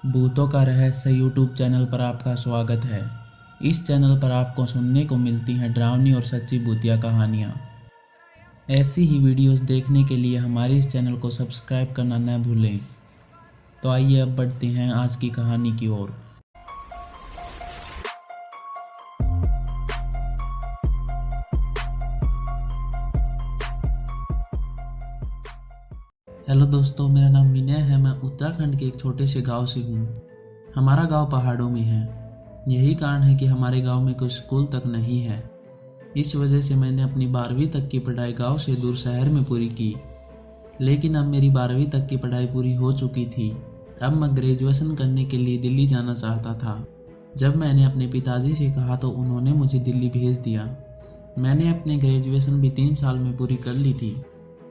भूतों का रहस्य यूट्यूब चैनल पर आपका स्वागत है। इस चैनल पर आपको सुनने को मिलती हैं डरावनी और सच्ची भूतिया कहानियाँ। ऐसी ही वीडियोस देखने के लिए हमारे इस चैनल को सब्सक्राइब करना न भूलें। तो आइए अब बढ़ते हैं आज की कहानी की ओर। हेलो दोस्तों, मेरा नाम विनय है। मैं उत्तराखंड के एक छोटे से गांव से हूँ। हमारा गांव पहाड़ों में है। यही कारण है कि हमारे गांव में कोई स्कूल तक नहीं है। इस वजह से मैंने अपनी 12वीं तक की पढ़ाई गांव से दूर शहर में पूरी की। लेकिन अब मेरी 12वीं तक की पढ़ाई पूरी हो चुकी थी। अब मैं ग्रेजुएशन करने के लिए दिल्ली जाना चाहता था। जब मैंने अपने पिताजी से कहा तो उन्होंने मुझे दिल्ली भेज दिया। मैंने अपनी ग्रेजुएशन भी 3 साल में पूरी कर ली थी।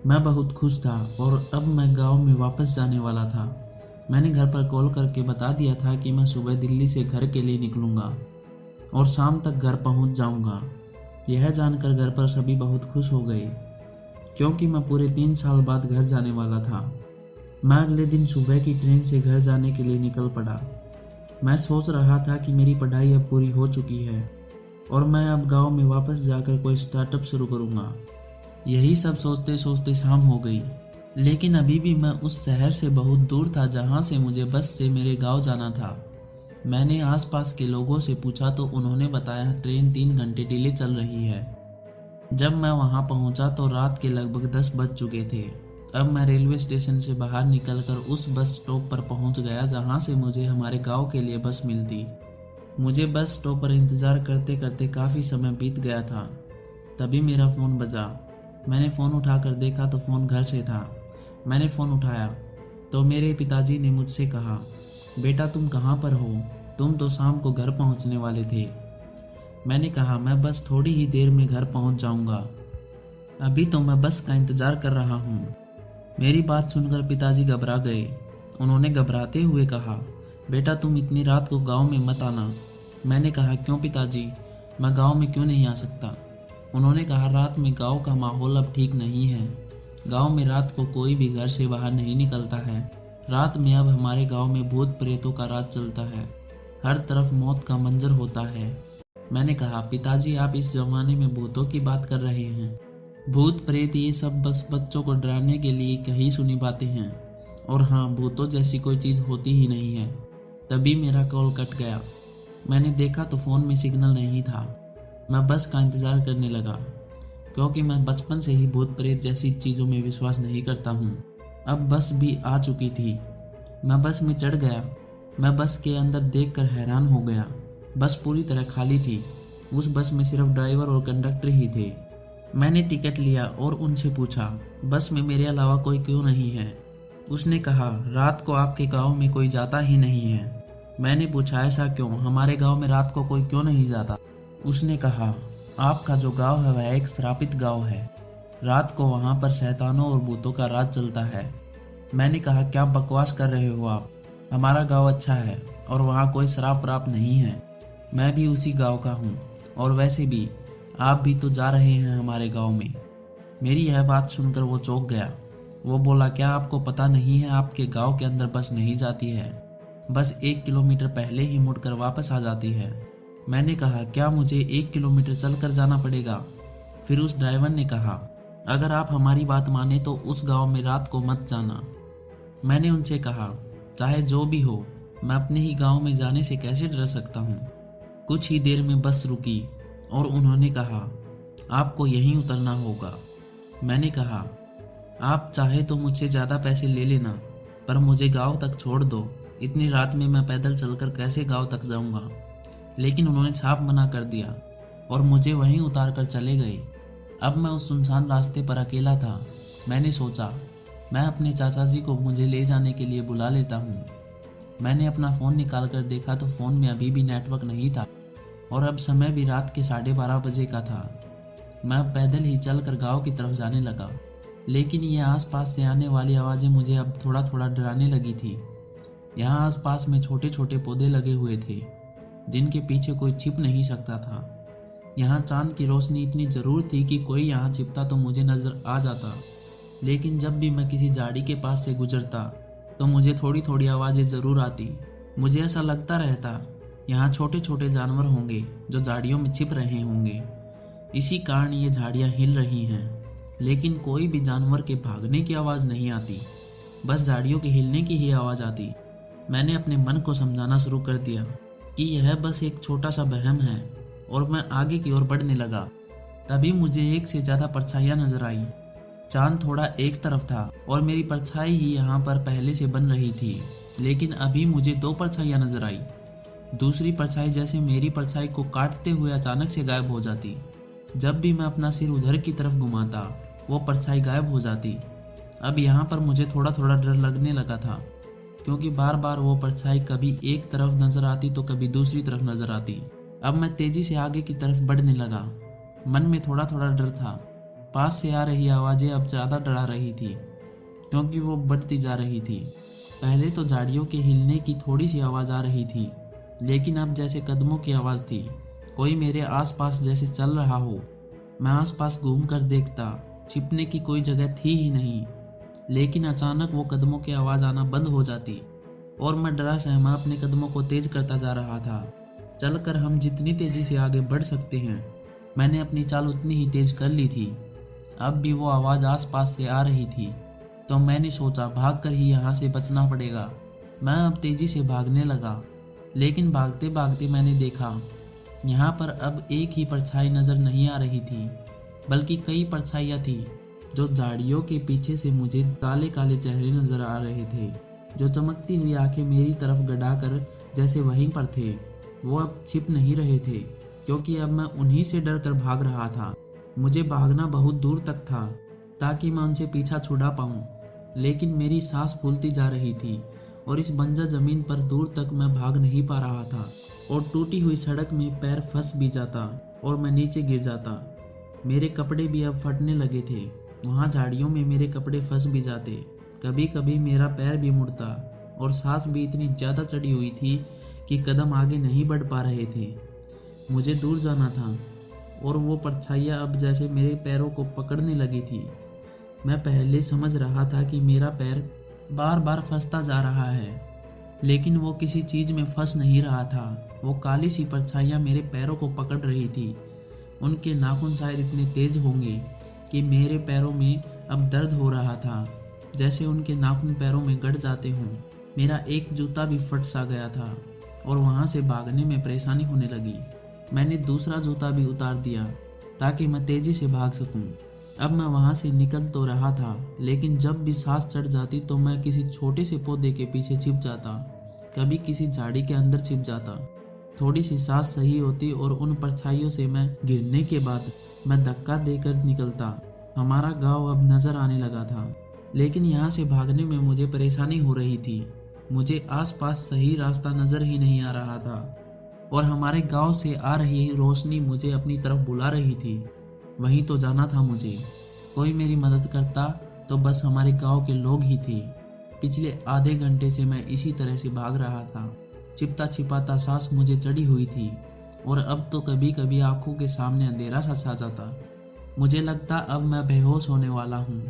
मैं बहुत खुश था और अब मैं गांव में वापस जाने वाला था। मैंने घर पर कॉल करके बता दिया था कि मैं सुबह दिल्ली से घर के लिए निकलूंगा और शाम तक घर पहुंच जाऊंगा। यह जानकर घर पर सभी बहुत खुश हो गए, क्योंकि मैं पूरे 3 साल बाद घर जाने वाला था। मैं अगले दिन सुबह की ट्रेन से घर जाने के लिए निकल पड़ा। मैं सोच रहा था कि मेरी पढ़ाई अब पूरी हो चुकी है और मैं अब गाँव में वापस जाकर कोई स्टार्टअप शुरू करूँगा। यही सब सोचते सोचते शाम हो गई, लेकिन अभी भी मैं उस शहर से बहुत दूर था जहाँ से मुझे बस से मेरे गांव जाना था। मैंने आसपास के लोगों से पूछा तो उन्होंने बताया ट्रेन 3 घंटे डिले चल रही है। जब मैं वहाँ पहुँचा तो रात के लगभग 10 बज चुके थे। अब मैं रेलवे स्टेशन से बाहर निकलकर उस बस स्टॉप पर पहुँच गया जहाँ से मुझे हमारे गाँव के लिए बस मिलती। मुझे बस स्टॉप पर इंतज़ार करते करते काफ़ी समय बीत गया था। तभी मेरा फ़ोन बजा। मैंने फ़ोन उठाकर देखा तो फ़ोन घर से था। मैंने फ़ोन उठाया तो मेरे पिताजी ने मुझसे कहा, बेटा तुम कहाँ पर हो? तुम तो शाम को घर पहुँचने वाले थे। मैंने कहा, मैं बस थोड़ी ही देर में घर पहुँच जाऊँगा। अभी तो मैं बस का इंतज़ार कर रहा हूँ। मेरी बात सुनकर पिताजी घबरा गए। उन्होंने घबराते हुए कहा, बेटा तुम इतनी रात को गाँव में मत आना। मैंने कहा, क्यों पिताजी, मैं गाँव में क्यों नहीं आ सकता? उन्होंने कहा, रात में गांव का माहौल अब ठीक नहीं है। गांव में रात को कोई भी घर से बाहर नहीं निकलता है। रात में अब हमारे गांव में भूत प्रेतों का राज चलता है। हर तरफ मौत का मंजर होता है। मैंने कहा, पिताजी आप इस जमाने में भूतों की बात कर रहे हैं? भूत प्रेत ये सब बस बच्चों को डराने के लिए कही सुनी बातें हैं, और हाँ, भूतों जैसी कोई चीज़ होती ही नहीं है। तभी मेरा कॉल कट गया। मैंने देखा तो फ़ोन में सिग्नल नहीं था। मैं बस का इंतज़ार करने लगा, क्योंकि मैं बचपन से ही भूत प्रेत जैसी चीज़ों में विश्वास नहीं करता हूँ। अब बस भी आ चुकी थी। मैं बस में चढ़ गया। मैं बस के अंदर देखकर हैरान हो गया। बस पूरी तरह खाली थी। उस बस में सिर्फ ड्राइवर और कंडक्टर ही थे। मैंने टिकट लिया और उनसे पूछा, बस में मेरे अलावा कोई क्यों नहीं है? उसने कहा, रात को आपके गाँव में कोई जाता ही नहीं है। मैंने पूछा, ऐसा क्यों? हमारे गाँव में रात को कोई क्यों नहीं जाता? उसने कहा, आपका जो गांव है वह एक श्रापित गांव है। रात को वहां पर शैतानों और भूतों का राज चलता है। मैंने कहा, क्या बकवास कर रहे हो आप? हमारा गांव अच्छा है और वहां कोई शराब वराब नहीं है। मैं भी उसी गांव का हूं, और वैसे भी आप भी तो जा रहे हैं हमारे गांव में। मेरी यह बात सुनकर वो चौंक गया। वो बोला, क्या आपको पता नहीं है आपके गाँव के अंदर बस नहीं जाती है? बस 1 किलोमीटर पहले ही मुड़कर वापस आ जाती है। मैंने कहा, क्या मुझे 1 किलोमीटर चलकर जाना पड़ेगा? फिर उस ड्राइवर ने कहा, अगर आप हमारी बात माने तो उस गांव में रात को मत जाना। मैंने उनसे कहा, चाहे जो भी हो, मैं अपने ही गांव में जाने से कैसे डर सकता हूँ? कुछ ही देर में बस रुकी और उन्होंने कहा, आपको यहीं उतरना होगा। मैंने कहा, आप चाहे तो मुझसे ज़्यादा पैसे ले लेना, पर मुझे गाँव तक छोड़ दो। इतनी रात में मैं पैदल चलकर कैसे गाँव तक जाऊँगा? लेकिन उन्होंने साफ मना कर दिया और मुझे वहीं उतार कर चले गए। अब मैं उस सुनसान रास्ते पर अकेला था। मैंने सोचा, मैं अपने चाचा जी को मुझे ले जाने के लिए बुला लेता हूँ। मैंने अपना फ़ोन निकाल कर देखा तो फ़ोन में अभी भी नेटवर्क नहीं था, और अब समय भी रात के 12:30 बजे का था। मैं पैदल ही चलकर गाँव की तरफ जाने लगा, लेकिन ये आसपास से आने वाली आवाज़ें मुझे अब थोड़ा थोड़ा डराने लगी थी। यहाँ आसपास में छोटे छोटे पौधे लगे हुए थे, जिनके पीछे कोई छिप नहीं सकता था। यहाँ चांद की रोशनी इतनी ज़रूर थी कि कोई यहाँ छिपता तो मुझे नज़र आ जाता। लेकिन जब भी मैं किसी झाड़ी के पास से गुजरता तो मुझे थोड़ी थोड़ी आवाज़ें ज़रूर आती। मुझे ऐसा लगता रहता यहाँ छोटे छोटे जानवर होंगे जो झाड़ियों में छिप रहे होंगे। इसी कारण ये झाड़ियाँ हिल रही हैं, लेकिन कोई भी जानवर के भागने की आवाज़ नहीं आती, बस झाड़ियों के हिलने की ही आवाज़ आती। मैंने अपने मन को समझाना शुरू कर दिया कि यह बस एक छोटा सा वहम है और मैं आगे की ओर बढ़ने लगा। तभी मुझे एक से ज़्यादा परछाइयाँ नजर आई। चांद थोड़ा एक तरफ था और मेरी परछाई ही यहाँ पर पहले से बन रही थी, लेकिन अभी मुझे 2 परछाइयाँ नजर आई। दूसरी परछाई जैसे मेरी परछाई को काटते हुए अचानक से गायब हो जाती। जब भी मैं अपना सिर उधर की तरफ घुमाता वो परछाई गायब हो जाती। अब यहाँ पर मुझे थोड़ा थोड़ा डर लगने लगा था, क्योंकि बार बार वो परछाई कभी एक तरफ नजर आती तो कभी दूसरी तरफ नजर आती। अब मैं तेजी से आगे की तरफ बढ़ने लगा। मन में थोड़ा थोड़ा डर था। पास से आ रही आवाज़ें अब ज़्यादा डरा रही थी, क्योंकि वो बढ़ती जा रही थी। पहले तो झाड़ियों के हिलने की थोड़ी सी आवाज़ आ रही थी, लेकिन अब जैसे कदमों की आवाज़ थी, कोई मेरे आसपास जैसे चल रहा हो। मैं आसपास घूम कर देखता, छिपने की कोई जगह थी ही नहीं। लेकिन अचानक वो कदमों की आवाज़ आना बंद हो जाती और मैं डरा सहमा अपने कदमों को तेज करता जा रहा था। चलकर हम जितनी तेज़ी से आगे बढ़ सकते हैं, मैंने अपनी चाल उतनी ही तेज कर ली थी। अब भी वो आवाज़ आसपास से आ रही थी, तो मैंने सोचा भागकर ही यहाँ से बचना पड़ेगा। मैं अब तेज़ी से भागने लगा, लेकिन भागते भागते मैंने देखा यहाँ पर अब एक ही परछाई नज़र नहीं आ रही थी, बल्कि कई परछाइयाँ थी। जो झाड़ियों के पीछे से मुझे काले काले चेहरे नज़र आ रहे थे, जो चमकती हुई आंखें मेरी तरफ गड़ाकर जैसे वहीं पर थे। वो अब छिप नहीं रहे थे, क्योंकि अब मैं उन्हीं से डर कर भाग रहा था। मुझे भागना बहुत दूर तक था ताकि मैं उनसे पीछा छुड़ा पाऊँ, लेकिन मेरी सांस फूलती जा रही थी और इस बंजर ज़मीन पर दूर तक मैं भाग नहीं पा रहा था और टूटी हुई सड़क में पैर फंस भी जाता और मैं नीचे गिर जाता। मेरे कपड़े भी अब फटने लगे थे। वहाँ झाड़ियों में मेरे कपड़े फंस भी जाते। कभी कभी मेरा पैर भी मुड़ता और सांस भी इतनी ज़्यादा चढ़ी हुई थी कि कदम आगे नहीं बढ़ पा रहे थे। मुझे दूर जाना था और वो परछाइयाँ अब जैसे मेरे पैरों को पकड़ने लगी थी। मैं पहले समझ रहा था कि मेरा पैर बार बार फंसता जा रहा है, लेकिन वो किसी चीज़ में फंस नहीं रहा था। वो काली सी परछाइयाँ मेरे पैरों को पकड़ रही थी। उनके नाखून शायद इतने तेज होंगे कि मेरे पैरों में अब दर्द हो रहा था, जैसे उनके नाखून पैरों में गड़ जाते हों। मेरा एक जूता भी फट सा गया था और वहाँ से भागने में परेशानी होने लगी। मैंने दूसरा जूता भी उतार दिया ताकि मैं तेज़ी से भाग सकूं। अब मैं वहाँ से निकल तो रहा था, लेकिन जब भी सांस चढ़ जाती तो मैं किसी छोटे से पौधे के पीछे छिप जाता, कभी किसी झाड़ी के अंदर छिप जाता। थोड़ी सी सांस सही होती और उन परछाइयों से मैं गिरने के बाद मैं धक्का देकर निकलता। हमारा गांव अब नजर आने लगा था, लेकिन यहाँ से भागने में मुझे परेशानी हो रही थी। मुझे आसपास सही रास्ता नजर ही नहीं आ रहा था और हमारे गांव से आ रही रोशनी मुझे अपनी तरफ बुला रही थी। वहीं तो जाना था मुझे। कोई मेरी मदद करता तो बस हमारे गांव के लोग ही थे। पिछले आधे घंटे से मैं इसी तरह से भाग रहा था। छिपता छिपाता सांस मुझे चढ़ी हुई थी और अब तो कभी कभी आंखों के सामने अंधेरा सा छा जाता। मुझे लगता अब मैं बेहोश होने वाला हूँ,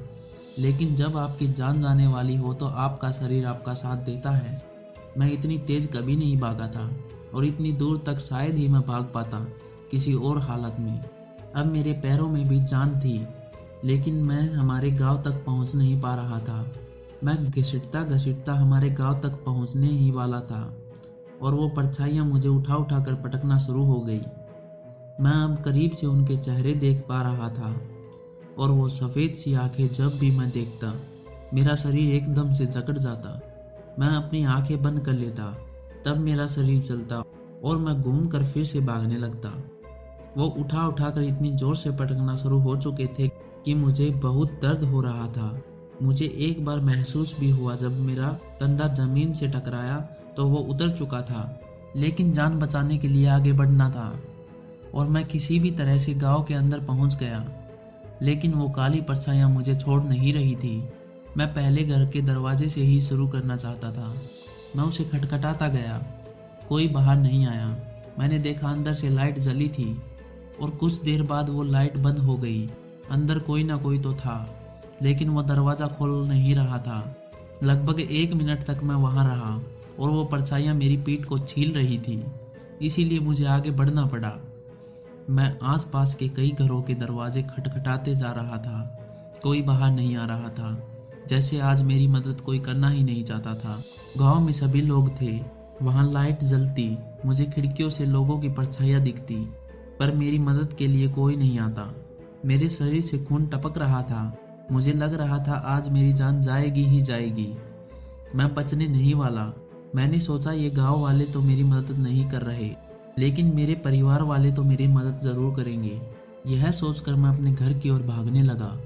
लेकिन जब आपकी जान जाने वाली हो तो आपका शरीर आपका साथ देता है। मैं इतनी तेज कभी नहीं भागा था और इतनी दूर तक शायद ही मैं भाग पाता किसी और हालत में। अब मेरे पैरों में भी जान थी, लेकिन मैं हमारे गांव तक पहुंच नहीं पा रहा था। मैं घसीटता घसीटता हमारे गांव तक पहुंचने ही वाला था और वो परछाइयाँ मुझे उठा उठा कर पटकना शुरू हो गई। मैं अब करीब से उनके चेहरे देख पा रहा था और वो सफ़ेद सी आंखें जब भी मैं देखता मेरा शरीर एकदम से जकड़ जाता। मैं अपनी आंखें बंद कर लेता, तब मेरा शरीर चलता और मैं घूम कर फिर से भागने लगता। वो उठा उठा कर इतनी जोर से पटकना शुरू हो चुके थे कि मुझे बहुत दर्द हो रहा था। मुझे एक बार महसूस भी हुआ जब मेरा कंधा जमीन से टकराया तो वो उतर चुका था, लेकिन जान बचाने के लिए आगे बढ़ना था और मैं किसी भी तरह से गांव के अंदर पहुंच गया। लेकिन वो काली परछाइयाँ मुझे छोड़ नहीं रही थी। मैं पहले घर के दरवाजे से ही शुरू करना चाहता था। मैं उसे खटखटाता गया, कोई बाहर नहीं आया। मैंने देखा अंदर से लाइट जली थी और कुछ देर बाद वो लाइट बंद हो गई। अंदर कोई ना कोई तो था, लेकिन वो दरवाज़ा खोल नहीं रहा था। लगभग 1 मिनट तक मैं वहाँ रहा और वो परछाइयाँ मेरी पीठ को छील रही थी, इसीलिए मुझे आगे बढ़ना पड़ा। मैं आसपास के कई घरों के दरवाजे खटखटाते जा रहा था, कोई बाहर नहीं आ रहा था, जैसे आज मेरी मदद कोई करना ही नहीं चाहता था। गांव में सभी लोग थे, वहां लाइट जलती, मुझे खिड़कियों से लोगों की परछाइयाँ दिखती, पर मेरी मदद के लिए कोई नहीं आता। मेरे शरीर से खून टपक रहा था, मुझे लग रहा था आज मेरी जान जाएगी ही जाएगी, मैं बचने नहीं वाला। मैंने सोचा ये गांव वाले तो मेरी मदद नहीं कर रहे, लेकिन मेरे परिवार वाले तो मेरी मदद ज़रूर करेंगे। यह सोचकर मैं अपने घर की ओर भागने लगा।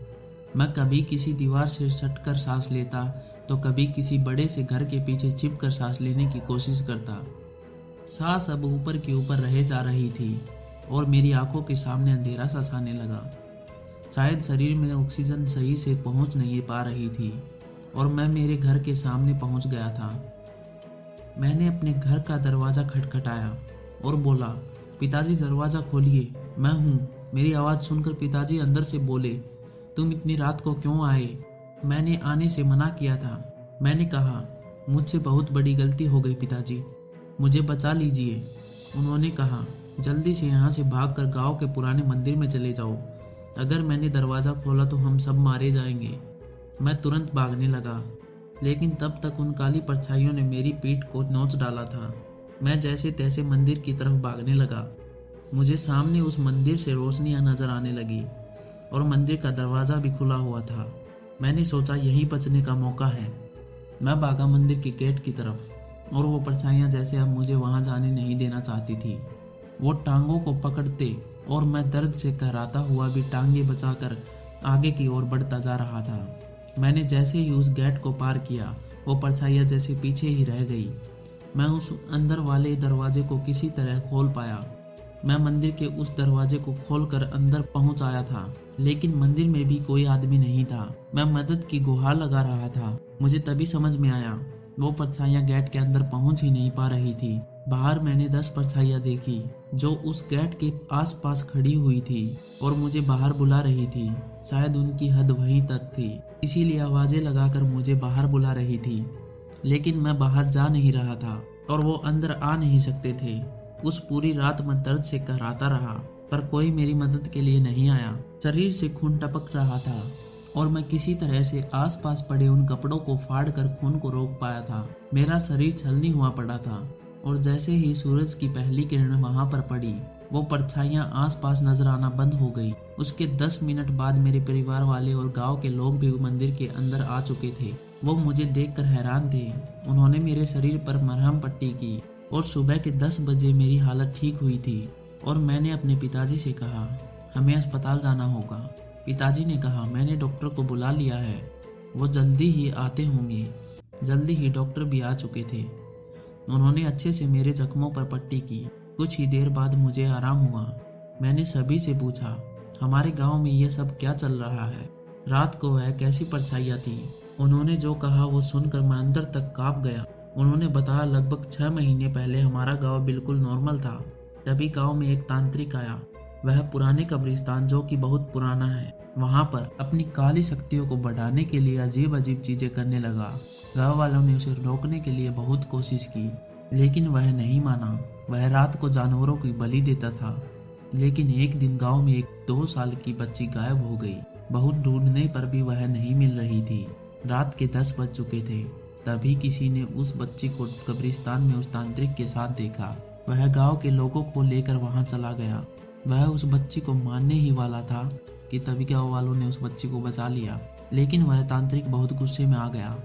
मैं कभी किसी दीवार से सटकर सांस लेता, तो कभी किसी बड़े से घर के पीछे छिपकर सांस लेने की कोशिश करता। सांस अब ऊपर की ऊपर रह जा रही थी और मेरी आंखों के सामने अंधेरा सा छाने लगा। शायद शरीर में ऑक्सीजन सही से पहुंच नहीं पा रही थी और मैं मेरे घर के सामने पहुंच गया था। मैंने अपने घर का दरवाज़ा खटखटाया और बोला, पिताजी दरवाज़ा खोलिए, मैं हूँ। मेरी आवाज़ सुनकर पिताजी अंदर से बोले, तुम इतनी रात को क्यों आए? मैंने आने से मना किया था। मैंने कहा, मुझसे बहुत बड़ी गलती हो गई पिताजी, मुझे बचा लीजिए। उन्होंने कहा, जल्दी से यहाँ से भागकर गांव के पुराने मंदिर में चले जाओ, अगर मैंने दरवाज़ा खोला तो हम सब मारे जाएंगे। मैं तुरंत भागने लगा, लेकिन तब तक उन काली परछाइयों ने मेरी पीठ को नोच डाला था। मैं जैसे तैसे मंदिर की तरफ भागने लगा। मुझे सामने उस मंदिर से रोशनियां नजर आने लगी और मंदिर का दरवाज़ा भी खुला हुआ था। मैंने सोचा यहीं बचने का मौका है। मैं भागा मंदिर के गेट की तरफ और वो परछाइयाँ जैसे अब मुझे वहाँ जाने नहीं देना चाहती थी। वो टांगों को पकड़ते और मैं दर्द से कहराता हुआ भी टांगे बचाकर आगे की ओर बढ़ता जा रहा था। मैंने जैसे ही उस गेट को पार किया, वो परछाइयाँ जैसे पीछे ही रह गई। मैं उस अंदर वाले दरवाजे को किसी तरह खोल पाया। मैं मंदिर के उस दरवाजे को खोलकर अंदर पहुंच आया था, लेकिन मंदिर में भी कोई आदमी नहीं था। मैं मदद की गुहार लगा रहा था। मुझे तभी समझ में आया, वो परछाइयाँ गेट के अंदर पहुंच ही नहीं पा रही थी। बाहर मैंने 10 परछाइयाँ देखी जो उस गेट के आसपास खड़ी हुई थी और मुझे बाहर बुला रही थी। शायद उनकी हद वहीं तक थी, इसीलिए आवाजें लगाकर मुझे बाहर बुला रही थी, लेकिन मैं बाहर जा नहीं रहा था और वो अंदर आ नहीं सकते थे। उस पूरी रात मैं दर्द से कहराता रहा, पर कोई मेरी मदद के लिए नहीं आया। शरीर से खून टपक रहा था और मैं किसी तरह से आसपास पड़े उन कपड़ों को फाड़कर खून को रोक पाया था। मेरा शरीर छलनी हुआ पड़ा था और जैसे ही सूरज की पहली किरण वहां पर पड़ी, वो परछाइयाँ आसपास नजर आना बंद हो गई। उसके 10 मिनट बाद मेरे परिवार वाले और गांव के लोग भी मंदिर के अंदर आ चुके थे। वो मुझे देखकर हैरान थे। उन्होंने मेरे शरीर पर मरहम पट्टी की और सुबह के 10 बजे मेरी हालत ठीक हुई थी और मैंने अपने पिताजी से कहा, हमें अस्पताल जाना होगा। पिताजी ने कहा, मैंने डॉक्टर को बुला लिया है, वो जल्दी ही आते होंगे। जल्दी ही डॉक्टर भी आ चुके थे। उन्होंने अच्छे से मेरे जख्मों पर पट्टी की। कुछ ही देर बाद मुझे आराम हुआ। मैंने सभी से पूछा, हमारे गांव में ये सब क्या चल रहा है? रात को वह कैसी परछाइयाँ थी? उन्होंने जो कहा वो सुनकर मैं अंदर तक कांप गया। उन्होंने बताया, लगभग 6 महीने पहले हमारा गांव बिल्कुल नॉर्मल था। तभी गांव में एक तांत्रिक आया। वह पुराने कब्रिस्तान, जो कि बहुत पुराना है, वहां पर अपनी काली शक्तियों को बढ़ाने के लिए अजीब अजीब चीजें करने लगा। गांव वालों ने उसे रोकने के लिए बहुत कोशिश की, लेकिन वह नहीं माना। वह रात को जानवरों की बलि देता था। लेकिन एक दिन गांव में एक 2 साल की बच्ची गायब हो गई। बहुत ढूंढने पर भी वह नहीं मिल रही थी। रात के 10 बज चुके थे। तभी किसी ने उस बच्ची को कब्रिस्तान में उस तांत्रिक के साथ देखा। वह गांव के लोगों को लेकर वहां चला गया। वह उस बच्ची को मारने ही वाला था कि तभी गांव वालों ने उस बच्ची को बचा लिया। लेकिन वह तांत्रिक बहुत गुस्से में आ गया।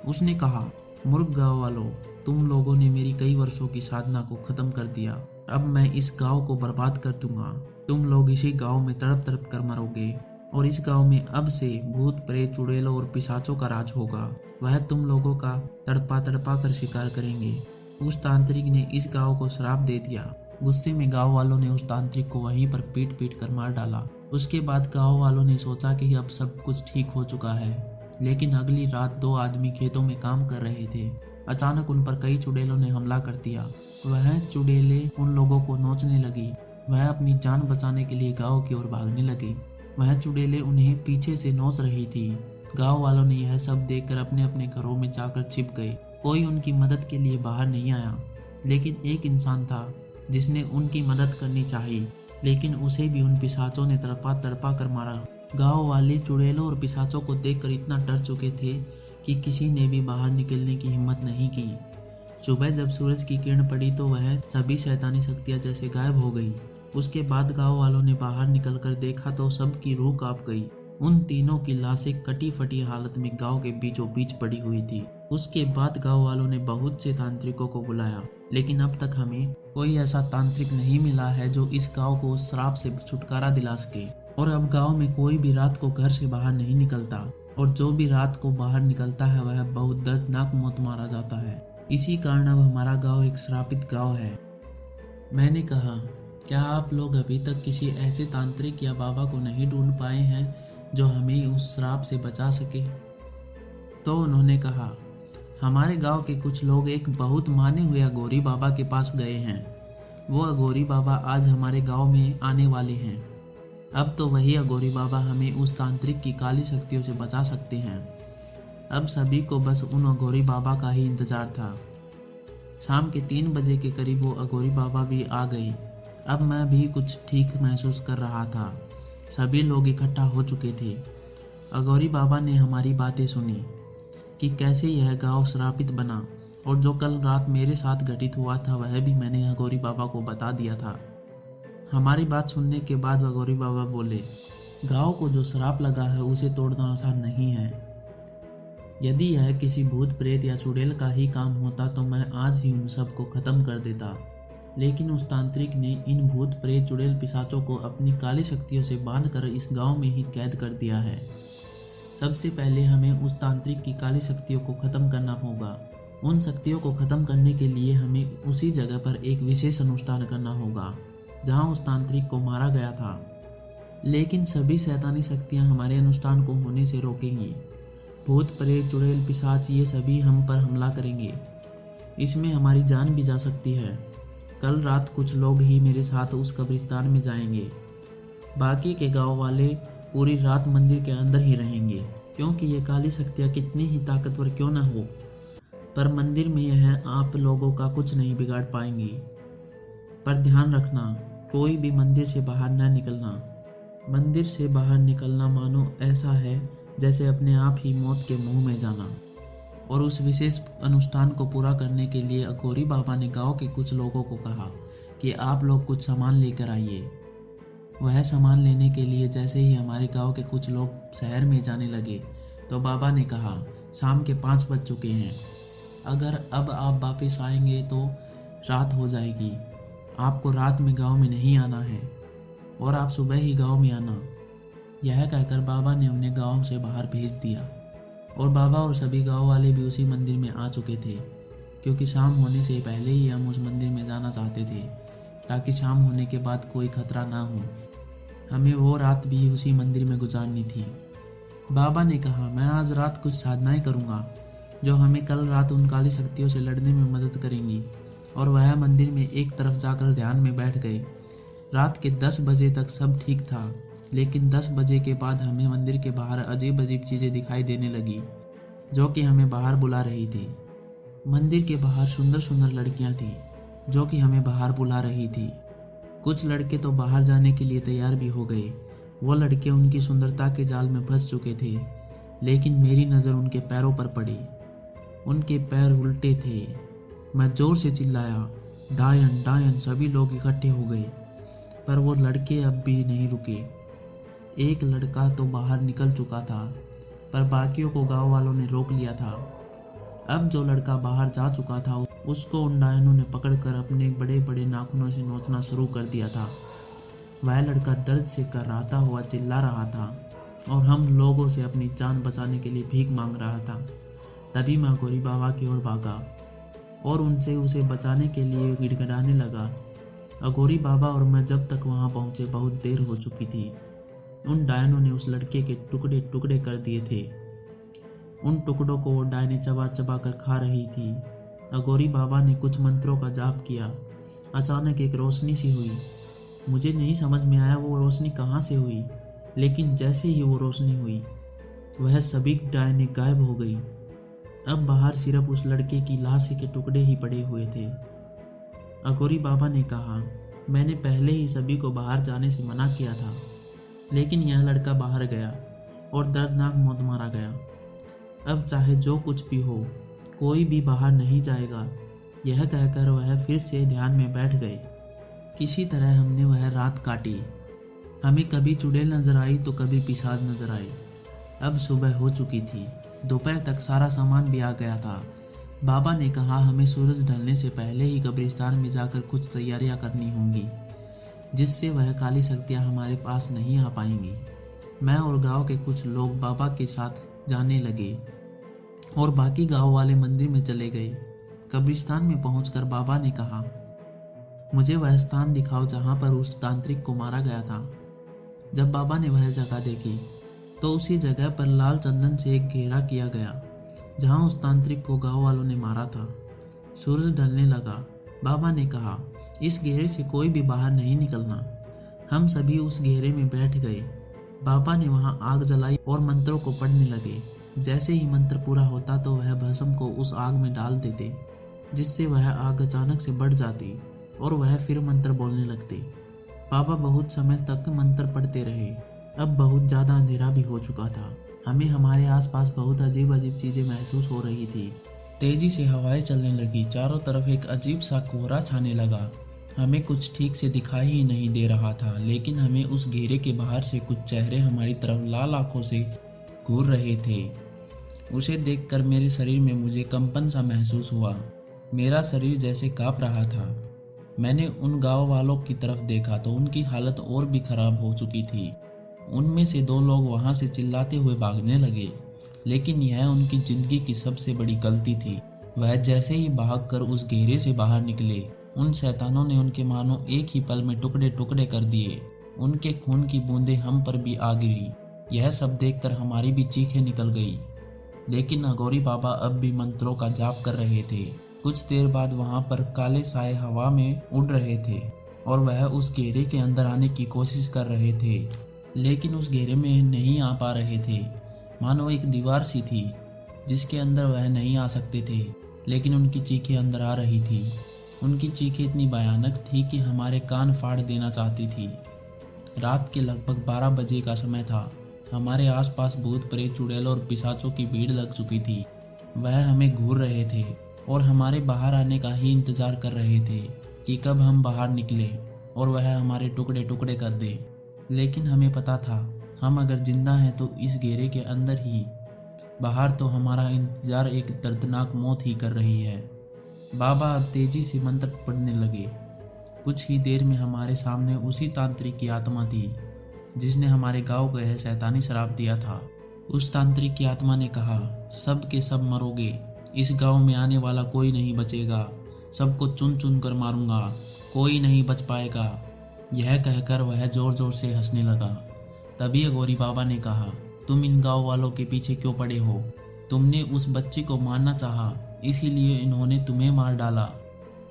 उसने कहा, मूर्ख गांव वालों, तुम लोगों ने मेरी कई वर्षों की साधना को खत्म कर दिया। अब मैं इस गांव को बर्बाद कर दूंगा। तुम लोग इसी गांव में तड़प तड़प कर मरोगे और इस गांव में अब से भूत, प्रेत, चुड़ैलों और पिशाचों का राज होगा। वह तुम लोगों का तड़पा तड़पा कर शिकार करेंगे। उस तांत्रिक ने इस गांव को श्राप दे दिया। गुस्से में गांव वालों ने उस तांत्रिक को वहीं पर पीट पीट कर मार डाला। उसके बाद गांव वालों ने सोचा कि अब सब कुछ ठीक हो चुका है। लेकिन अगली रात 2 आदमी खेतों में काम कर रहे थे। अचानक उन पर कई चुड़ैलों ने हमला कर दिया। वह चुड़ैले उन लोगों को नोचने लगी। वह अपनी जान बचाने के लिए गांव की ओर भागने लगी। वह चुड़ैले उन्हें पीछे से नोच रही थी। गांव वालों ने यह सब देखकर अपने अपने घरों में जाकर छिप गए। कोई उनकी मदद के लिए बाहर नहीं आया, लेकिन एक इंसान था जिसने उनकी मदद करनी चाहिए, लेकिन उसे भी उन पिशाचों ने तड़पा तड़पा कर मारा। गांव वाले चुड़ैलों और पिशाचों को देखकर इतना डर चुके थे कि किसी ने भी बाहर निकलने की हिम्मत नहीं की। सुबह जब सूरज की किरण पड़ी तो वह सभी शैतानी शक्तियां जैसे गायब हो गई। उसके बाद गांव वालों ने बाहर निकलकर देखा तो सबकी रूह कांप गई। उन तीनों की लाशें कटी फटी हालत में गांव के बीचों बीच पड़ी हुई थी। उसके बाद गांव वालों ने बहुत से तांत्रिकों को बुलाया, लेकिन अब तक हमें कोई ऐसा तांत्रिक नहीं मिला है जो इस गांव को उस श्राप से छुटकारा दिला सके। और अब गांव में कोई भी रात को घर से बाहर नहीं निकलता, और जो भी रात को बाहर निकलता है वह बहुत दर्दनाक मौत मारा जाता है। इसी कारण अब हमारा गांव एक श्रापित गांव है। मैंने कहा, क्या आप लोग अभी तक किसी ऐसे तांत्रिक या बाबा को नहीं ढूंढ पाए हैं जो हमें उस श्राप से बचा सके? तो उन्होंने कहा, हमारे गांव के कुछ लोग एक बहुत माने हुए अघोरी बाबा के पास गए हैं। वो अघोरी बाबा आज हमारे गांव में आने वाले हैं। अब तो वही अघोरी बाबा हमें उस तांत्रिक की काली शक्तियों से बचा सकते हैं। अब सभी को बस उन अघोरी बाबा का ही इंतजार था। शाम के 3 बजे के करीब वो अघोरी बाबा भी आ गई। अब मैं भी कुछ ठीक महसूस कर रहा था। सभी लोग इकट्ठा हो चुके थे। अघोरी बाबा ने हमारी बातें सुनी कि कैसे यह गांव श्रापित बना, और जो कल रात मेरे साथ घटित हुआ था वह भी मैंने अघोरी बाबा को बता दिया था। हमारी बात सुनने के बाद अघोरी बाबा बोले, गांव को जो श्राप लगा है उसे तोड़ना आसान नहीं है। यदि यह किसी भूत प्रेत या चुड़ैल का ही काम होता तो मैं आज ही उन सब को खत्म कर देता, लेकिन उस तांत्रिक ने इन भूत प्रेत चुड़ैल पिशाचों को अपनी काली शक्तियों से बांधकर इस गांव में ही कैद कर दिया है। सबसे पहले हमें उस तांत्रिक की काली शक्तियों को खत्म करना होगा। उन शक्तियों को खत्म करने के लिए हमें उसी जगह पर एक विशेष अनुष्ठान करना होगा जहां उस तांत्रिक को मारा गया था। लेकिन सभी शैतानी शक्तियां हमारे अनुष्ठान को होने से रोकेंगी। भूत प्रेत चुड़ैल पिशाच ये सभी हम पर हमला करेंगे। इसमें हमारी जान भी जा सकती है। कल रात कुछ लोग ही मेरे साथ उस कब्रिस्तान में जाएंगे। बाकी के गांव वाले पूरी रात मंदिर के अंदर ही रहेंगे, क्योंकि ये काली शक्तियाँ कितनी ही ताकतवर क्यों न हो, पर मंदिर में यह आप लोगों का कुछ नहीं बिगाड़ पाएंगी। पर ध्यान रखना, कोई भी मंदिर से बाहर न निकलना। मंदिर से बाहर निकलना मानो ऐसा है जैसे अपने आप ही मौत के मुंह में जाना। और उस विशेष अनुष्ठान को पूरा करने के लिए अघोरी बाबा ने गांव के कुछ लोगों को कहा कि आप लोग कुछ सामान लेकर आइए। वह सामान लेने के लिए जैसे ही हमारे गांव के कुछ लोग शहर में जाने लगे तो बाबा ने कहा, शाम के 5 बज चुके हैं। अगर अब आप वापस आएंगे तो रात हो जाएगी। आपको रात में गांव में नहीं आना है और आप सुबह ही गांव में आना। यह कहकर बाबा ने उन्हें गांव से बाहर भेज दिया। और बाबा और सभी गांव वाले भी उसी मंदिर में आ चुके थे, क्योंकि शाम होने से पहले ही हम उस मंदिर में जाना चाहते थे, ताकि शाम होने के बाद कोई खतरा ना हो। हमें वो रात भी उसी मंदिर में गुजारनी थी। बाबा ने कहा, मैं आज रात कुछ साधनाएं करूँगा जो हमें कल रात उन काली शक्तियों से लड़ने में मदद करेंगी। और वह मंदिर में एक तरफ जाकर ध्यान में बैठ गए। रात के 10 बजे तक सब ठीक था, लेकिन 10 बजे के बाद हमें मंदिर के बाहर अजीब अजीब चीज़ें दिखाई देने लगी जो कि हमें बाहर बुला रही थी। मंदिर के बाहर सुंदर सुंदर लड़कियां थीं जो कि हमें बाहर बुला रही थी। कुछ लड़के तो बाहर जाने के लिए तैयार भी हो गए। वो लड़के उनकी सुंदरता के जाल में फंस चुके थे, लेकिन मेरी नज़र उनके पैरों पर पड़ी। उनके पैर उल्टे थे। मैं जोर से चिल्लाया, डायन डायन। सभी लोग इकट्ठे हो गए, पर वो लड़के अब भी नहीं रुके। एक लड़का तो बाहर निकल चुका था, पर बाकियों को गांव वालों ने रोक लिया था। अब जो लड़का बाहर जा चुका था उसको उन डायनों ने पकड़कर अपने बड़े बड़े नाखूनों से नोचना शुरू कर दिया था। वह लड़का दर्द से कराहता हुआ चिल्ला रहा था और हम लोगों से अपनी जान बचाने के लिए भीख मांग रहा था। तभी मैं अघोरी बाबा की ओर भागा और उनसे उसे बचाने के लिए गिड़गिड़ाने लगा। अघोरी बाबा और मैं जब तक वहां पहुंचे बहुत देर हो चुकी थी। उन डायनों ने उस लड़के के टुकड़े टुकड़े कर दिए थे। उन टुकड़ों को वो डायने चबा चबा कर खा रही थी। अघोरी बाबा ने कुछ मंत्रों का जाप किया। अचानक एक रोशनी सी हुई। मुझे नहीं समझ में आया वो रोशनी कहाँ से हुई, लेकिन जैसे ही वो रोशनी हुई वह सभी डायने गायब हो गई। अब बाहर सिर्फ उस लड़के की लाश के टुकड़े ही पड़े हुए थे। अघोरी बाबा ने कहा, मैंने पहले ही सभी को बाहर जाने से मना किया था, लेकिन यह लड़का बाहर गया और दर्दनाक मौत मारा गया। अब चाहे जो कुछ भी हो, कोई भी बाहर नहीं जाएगा। यह कहकर वह फिर से ध्यान में बैठ गए। किसी तरह हमने वह रात काटी। हमें कभी चुड़ैल नजर आई तो कभी पिशाच नजर आई। अब सुबह हो चुकी थी। दोपहर तक सारा सामान भी आ गया था। बाबा ने कहा, हमें सूरज ढलने से पहले ही कब्रिस्तान में जाकर कुछ तैयारियां करनी होंगी, जिससे वह काली शक्तियां हमारे पास नहीं आ पाएंगी। मैं और गांव के कुछ लोग बाबा के साथ जाने लगे और बाकी गांव वाले मंदिर में चले गए। कब्रिस्तान में पहुंचकर बाबा ने कहा, मुझे वह स्थान दिखाओ जहां पर उस तांत्रिक को मारा गया था। जब बाबा ने वह जगह देखी तो उसी जगह पर लाल चंदन से एक घेरा किया गया जहां उस तांत्रिक को गांव वालों ने मारा था। सूरज ढलने लगा। बाबा ने कहा, इस घेरे से कोई भी बाहर नहीं निकलना। हम सभी उस घेरे में बैठ गए। बाबा ने वहां आग जलाई और मंत्रों को पढ़ने लगे। जैसे ही मंत्र पूरा होता तो वह भस्म को उस आग में डाल देते, जिससे वह आग अचानक से बढ़ जाती और वह फिर मंत्र बोलने लगते। बाबा बहुत समय तक मंत्र पढ़ते रहे। अब बहुत ज़्यादा अंधेरा भी हो चुका था। हमें हमारे आसपास बहुत अजीब अजीब चीज़ें महसूस हो रही थी। तेजी से हवाएं चलने लगी। चारों तरफ एक अजीब सा कोहरा छाने लगा। हमें कुछ ठीक से दिखाई ही नहीं दे रहा था, लेकिन हमें उस घेरे के बाहर से कुछ चेहरे हमारी तरफ लाल आंखों से घूर रहे थे। उसे देखकर मेरे शरीर में मुझे कंपन सा महसूस हुआ। मेरा शरीर जैसे कांप रहा था। मैंने उन गांव वालों की तरफ देखा तो उनकी हालत और भी खराब हो चुकी थी। उनमें से 2 लोग वहां से चिल्लाते हुए भागने लगे, लेकिन यह उनकी जिंदगी की सबसे बड़ी गलती थी। वह जैसे ही भागकर उस घेरे से बाहर निकले, उन शैतानों ने उनके मानो एक ही पल में टुकड़े टुकड़े कर दिए। उनके खून की बूंदें हम पर भी आ गिरी। यह सब देखकर हमारी भी चीखें निकल गई, लेकिन अघोरी बाबा अब भी मंत्रों का जाप कर रहे थे। कुछ देर बाद वहां पर काले साए हवा में उड़ रहे थे और वह उस घेरे के अंदर आने की कोशिश कर रहे थे, लेकिन उस घेरे में नहीं आ पा रहे थे। मानो एक दीवार सी थी जिसके अंदर वह नहीं आ सकते थे, लेकिन उनकी चीखें अंदर आ रही थी। उनकी चीखें इतनी भयानक थी कि हमारे कान फाड़ देना चाहती थी। रात के लगभग 12 बजे का समय था। हमारे आसपास भूत प्रेत चुड़ैलों और पिशाचों की भीड़ लग चुकी थी। वह हमें घूर रहे थे और हमारे बाहर आने का ही इंतजार कर रहे थे कि कब हम बाहर निकले और वह हमारे टुकड़े टुकड़े कर दे। लेकिन हमें पता था, हम अगर जिंदा हैं तो इस घेरे के अंदर ही, बाहर तो हमारा इंतजार एक दर्दनाक मौत ही कर रही है। बाबा अब तेजी से मंत्र पढ़ने लगे। कुछ ही देर में हमारे सामने उसी तांत्रिक की आत्मा थी जिसने हमारे गांव को यह शैतानी श्राप दिया था। उस तांत्रिक की आत्मा ने कहा, सब के सब मरोगे। इस गांव में आने वाला कोई नहीं बचेगा। सबको चुन चुन कर मारूंगा, कोई नहीं बच पाएगा। यह कहकर वह जोर जोर से हंसने लगा। तभी अघोरी बाबा ने कहा, तुम इन गांव वालों के पीछे क्यों पड़े हो? तुमने उस बच्ची को मारना चाहा, इसीलिए इन्होंने तुम्हें मार डाला।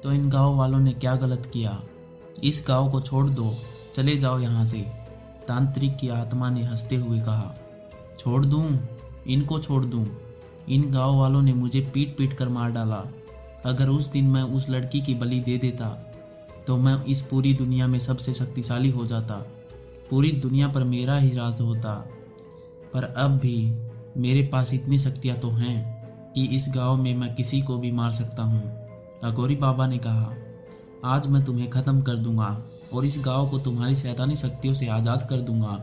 तो इन गांव वालों ने क्या गलत किया? इस गांव को छोड़ दो, चले जाओ यहाँ से। तांत्रिक की आत्मा ने हंसते हुए कहा, छोड़ दूं? इनको छोड़ दूं? इन गांव वालों ने मुझे पीट पीट कर मार डाला। अगर उस दिन मैं उस लड़की की बलि दे देता तो मैं इस पूरी दुनिया में सबसे शक्तिशाली हो जाता। पूरी दुनिया पर मेरा ही राज होता। पर अब भी मेरे पास इतनी शक्तियाँ तो हैं कि इस गांव में मैं किसी को भी मार सकता हूँ। अघोरी बाबा ने कहा, आज मैं तुम्हें ख़त्म कर दूंगा और इस गांव को तुम्हारी शैतानी शक्तियों से आज़ाद कर दूंगा।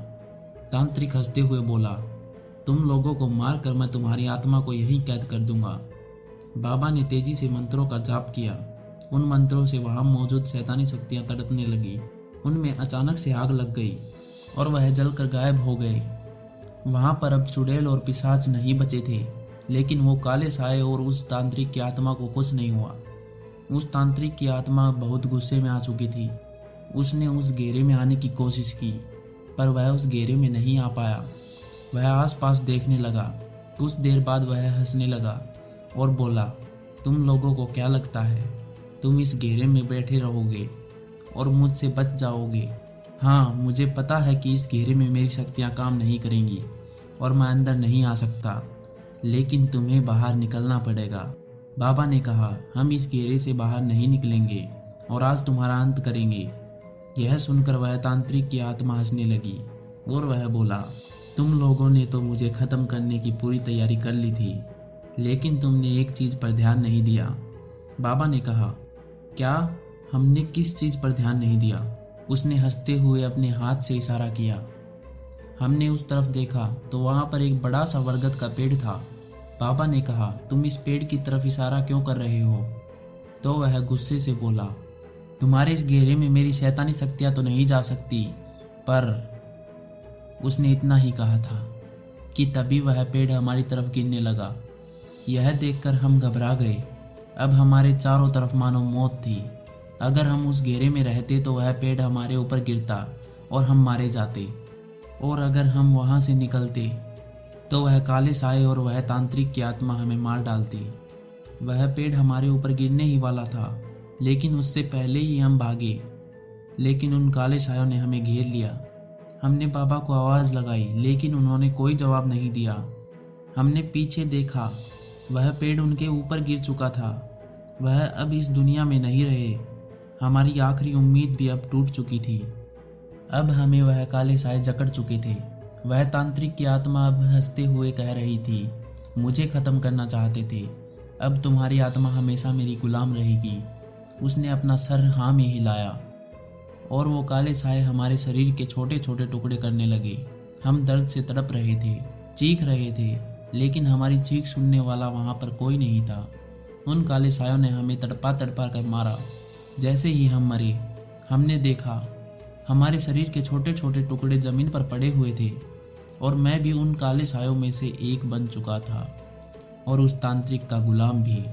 तांत्रिक हंसते हुए बोला, तुम लोगों को मार कर मैं तुम्हारी आत्मा को यहीं कैद कर दूंगा। बाबा ने तेजी से मंत्रों का जाप किया। उन मंत्रों से वहां मौजूद शैतानी शक्तियां तड़पने लगी। उनमें अचानक से आग लग गई और वह जलकर गायब हो गए। वहां पर अब चुड़ैल और पिशाच नहीं बचे थे, लेकिन वो काले साए और उस तांत्रिक की आत्मा को कुछ नहीं हुआ। उस तांत्रिक की आत्मा बहुत गुस्से में आ चुकी थी। उसने उस घेरे में आने की कोशिश की, पर वह उस घेरे में नहीं आ पाया। वह आसपास देखने लगा। कुछ देर बाद वह हंसने लगा और बोला, तुम लोगों को क्या लगता है तुम इस घेरे में बैठे रहोगे और मुझसे बच जाओगे? हाँ, मुझे पता है कि इस घेरे में मेरी शक्तियाँ काम नहीं करेंगी और मैं अंदर नहीं आ सकता, लेकिन तुम्हें बाहर निकलना पड़ेगा। बाबा ने कहा, हम इस घेरे से बाहर नहीं निकलेंगे और आज तुम्हारा अंत करेंगे। यह सुनकर वह तांत्रिक की आत्मा हंसने लगी और वह बोला, तुम लोगों ने तो मुझे ख़त्म करने की पूरी तैयारी कर ली थी, लेकिन तुमने एक चीज़ पर ध्यान नहीं दिया। बाबा ने कहा, क्या? हमने किस चीज़ पर ध्यान नहीं दिया? उसने हंसते हुए अपने हाथ से इशारा किया। हमने उस तरफ देखा तो वहाँ पर एक बड़ा सा बरगद का पेड़ था। बाबा ने कहा, तुम इस पेड़ की तरफ इशारा क्यों कर रहे हो? तो वह गुस्से से बोला, तुम्हारे इस घेरे में मेरी शैतानी शक्तियाँ तो नहीं जा सकती। पर उसने इतना ही कहा था कि तभी वह पेड़ हमारी तरफ गिरने लगा। यह देखकर हम घबरा गए। अब हमारे चारों तरफ मानो मौत थी। अगर हम उस घेरे में रहते तो वह पेड़ हमारे ऊपर गिरता और हम मारे जाते, और अगर हम वहाँ से निकलते तो वह काले साए और वह तांत्रिक की आत्मा हमें मार डालती। वह पेड़ हमारे ऊपर गिरने ही वाला था, लेकिन उससे पहले ही हम भागे, लेकिन उन काले सायों ने हमें घेर लिया। हमने बाबा को आवाज़ लगाई, लेकिन उन्होंने कोई जवाब नहीं दिया। हमने पीछे देखा, वह पेड़ उनके ऊपर गिर चुका था। वह अब इस दुनिया में नहीं रहे। हमारी आखिरी उम्मीद भी अब टूट चुकी थी। अब हमें वह काले साए जकड़ चुके थे। वह तांत्रिक की आत्मा अब हंसते हुए कह रही थी, मुझे ख़त्म करना चाहते थे, अब तुम्हारी आत्मा हमेशा मेरी गुलाम रहेगी। उसने अपना सर हाँ में हिलाया और वो काले साए हमारे शरीर के छोटे छोटे टुकड़े करने लगे। हम दर्द से तड़प रहे थे, चीख रहे थे, लेकिन हमारी चीख सुनने वाला वहाँ पर कोई नहीं था। उन काले सायों ने हमें तड़पा तड़पा कर मारा। जैसे ही हम मरे, हमने देखा हमारे शरीर के छोटे छोटे टुकड़े ज़मीन पर पड़े हुए थे, और मैं भी उन काले सायों में से एक बन चुका था, और उस तांत्रिक का गुलाम भी।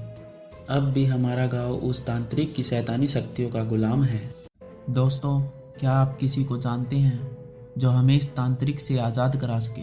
अब भी हमारा गांव उस तांत्रिक की शैतानी शक्तियों का गुलाम है। दोस्तों, क्या आप किसी को जानते हैं जो हमें इस तांत्रिक से आज़ाद करा सके?